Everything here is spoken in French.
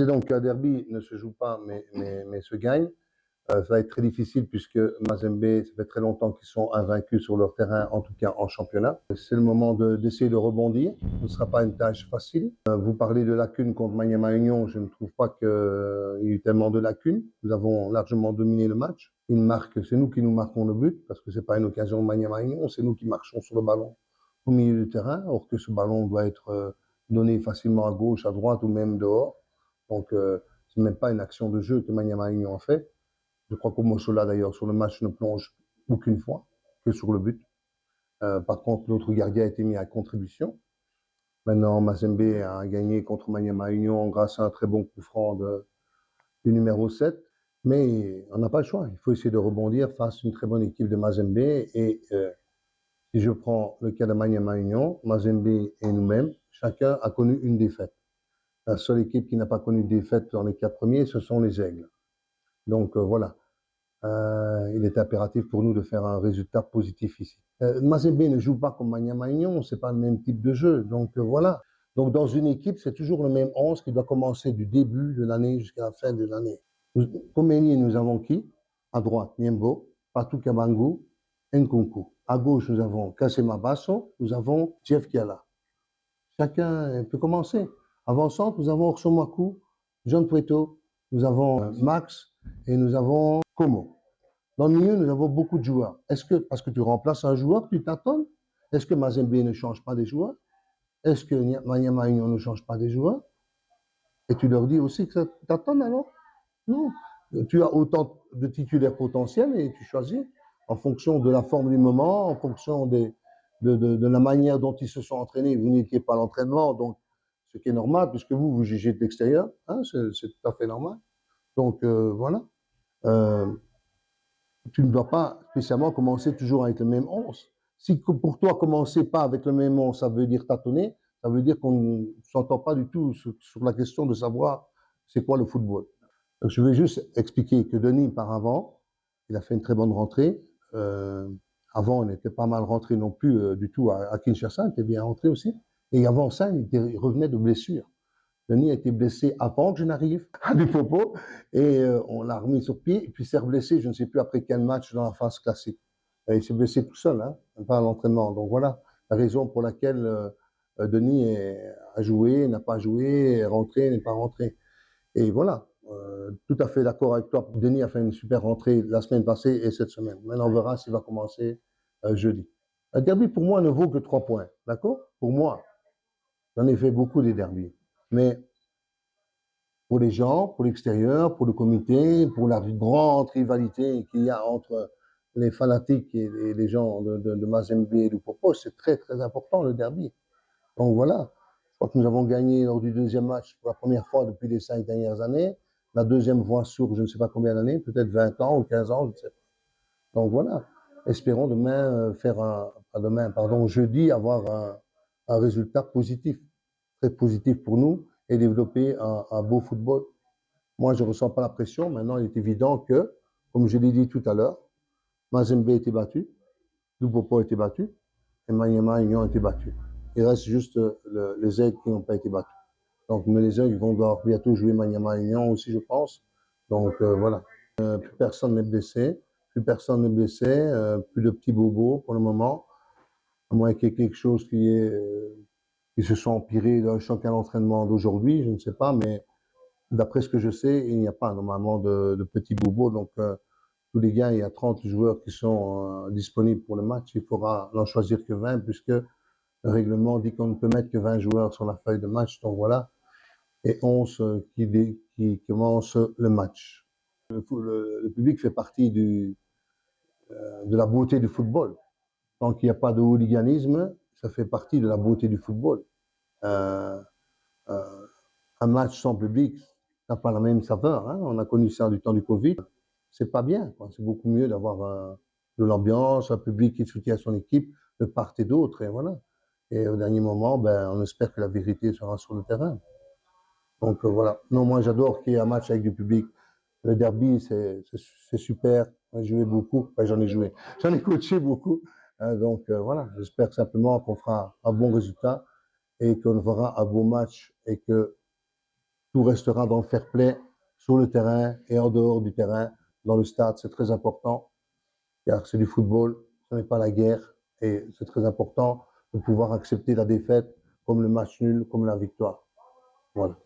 Et donc, un derby ne se joue pas, mais se gagne. Ça va être très difficile puisque Mazembe, ça fait très longtemps qu'ils sont invaincus sur leur terrain, en tout cas en championnat. C'est le moment d'essayer de rebondir. Ce ne sera pas une tâche facile. Vous parlez de lacunes contre Maniema Union. Je ne trouve pas qu'il y ait eu tellement de lacunes. Nous avons largement dominé le match. C'est nous qui nous marquons le but parce que c'est pas une occasion de Maniema Union. C'est nous qui marchons sur le ballon au milieu du terrain, or que ce ballon doit être donné facilement à gauche, à droite ou même dehors. Donc, c'est même pas une action de jeu que Maniema Union a fait. Je crois qu'Omosola, d'ailleurs, sur le match, ne plonge aucune fois que sur le but. Par contre, l'autre gardien a été mis à contribution. Maintenant, Mazembe a gagné contre Maniema Union grâce à un très bon coup franc du numéro 7. Mais on n'a pas le choix. Il faut essayer de rebondir face à une très bonne équipe de Mazembe. Et si je prends le cas de Maniema Union, Mazembe et nous-mêmes, chacun a connu une défaite. La seule équipe qui n'a pas connu de défaite dans les 4 premiers, ce sont les Aigles. Donc voilà. Il est impératif pour nous de faire un résultat positif ici. Mazembe ne joue pas comme Maniema Union, c'est pas le même type de jeu. Donc voilà. Donc dans une équipe, c'est toujours le même 11 qui doit commencer du début de l'année jusqu'à la fin de l'année. Comme ailier, nous avons qui? À droite, Niembo, Patou Kabangu, Nkunku. À gauche, nous avons Kassema Basso, nous avons Jeff Kiala. Chacun peut commencer. Avant-centre, nous avons Orsomaku, John Pueto, nous avons Max et nous avons Como. Dans le milieu, nous avons beaucoup de joueurs. Est-ce que, parce que tu remplaces un joueur, tu t'attends? Est-ce que Mazembe ne change pas des joueurs? Est-ce que Maniema Union ne change pas des joueurs? Et tu leur dis aussi que tu t'attends alors? Non. Tu as autant de titulaires potentiels et tu choisis en fonction de la forme du moment, en fonction de la manière dont ils se sont entraînés. Vous n'étiez pas à l'entraînement, donc ce qui est normal, puisque vous jugez de l'extérieur, hein, c'est tout à fait normal. Donc voilà. Tu ne dois pas spécialement commencer toujours avec le même 11. Si pour toi, commencer pas avec le même 11, ça veut dire tâtonner, ça veut dire qu'on ne s'entend pas du tout sur la question de savoir c'est quoi le football. Donc, je vais juste expliquer que Denis, par avant, il a fait une très bonne rentrée. Avant, on était pas mal rentré non plus du tout à Kinshasa, il était bien rentré aussi. Et avant ça, il revenait de blessure. Denis a été blessé avant que je n'arrive à Lupopo et on l'a remis sur pied. Et puis s'est blessé, je ne sais plus après quel match dans la phase classique. Et il s'est blessé tout seul, hein, pas à l'entraînement. Donc voilà la raison pour laquelle Denis a joué, n'a pas joué, est rentré, n'est pas rentré. Et voilà, tout à fait d'accord avec toi. Denis a fait une super rentrée la semaine passée et cette semaine. Maintenant, on verra s'il va commencer jeudi. Un derby, pour moi, ne vaut que 3 points. D'accord? Pour moi, j'en ai fait beaucoup des derbys. Mais pour les gens, pour l'extérieur, pour le comité, pour la grande rivalité qu'il y a entre les fanatiques et les gens de Mazembe et de Popo, c'est très très important le derby. Donc voilà, je crois que nous avons gagné lors du deuxième match pour la première fois depuis les 5 dernières années. La deuxième fois sur je ne sais pas combien d'années, peut-être 20 ans ou 15 ans, je ne sais pas. Donc voilà, espérons demain jeudi avoir un résultat positif, très positif pour nous et développer un beau football. Moi, je ne ressens pas la pression. Maintenant, il est évident que, comme je l'ai dit tout à l'heure, Mazembe a été battu, Lupopo a été battu, et Maniema Union a été battu. Il reste juste les Aigles qui n'ont pas été battus. Donc, mais les Aigles vont devoir bientôt jouer Maniema Union aussi, je pense. Donc, voilà. Plus personne n'est blessé. Plus personne n'est blessé. Plus de petits bobos pour le moment. À moins qu'il y ait quelque chose qui se soit empiré dans chacun d'entraînement d'aujourd'hui, je ne sais pas, mais d'après ce que je sais, il n'y a pas normalement de petits bobos. Donc, tous les gars, il y a 30 joueurs qui sont disponibles pour le match. Il faudra n'en choisir que 20 puisque le règlement dit qu'on ne peut mettre que 20 joueurs sur la feuille de match. Donc voilà. Et 11 qui commencent le match. Le public fait partie de la beauté du football. Tant qu'il n'y a pas de hooliganisme, ça fait partie de la beauté du football. Un match sans public n'a pas la même saveur. Hein. On a connu ça du temps du Covid. C'est pas bien. C'est beaucoup mieux d'avoir de l'ambiance, un public qui soutient son équipe de part et d'autre. Et voilà. Et au dernier moment, on espère que la vérité sera sur le terrain. Donc voilà. Non, moi j'adore qu'il y ait un match avec du public. Le derby, c'est super. J'ai joué beaucoup. Enfin, j'en ai joué. J'en ai coaché beaucoup. Donc voilà. J'espère simplement qu'on fera un bon résultat et qu'on fera un beau match et que tout restera dans le fair play, sur le terrain et en dehors du terrain, dans le stade. C'est très important, car c'est du football, ce n'est pas la guerre. Et c'est très important de pouvoir accepter la défaite comme le match nul, comme la victoire. Voilà.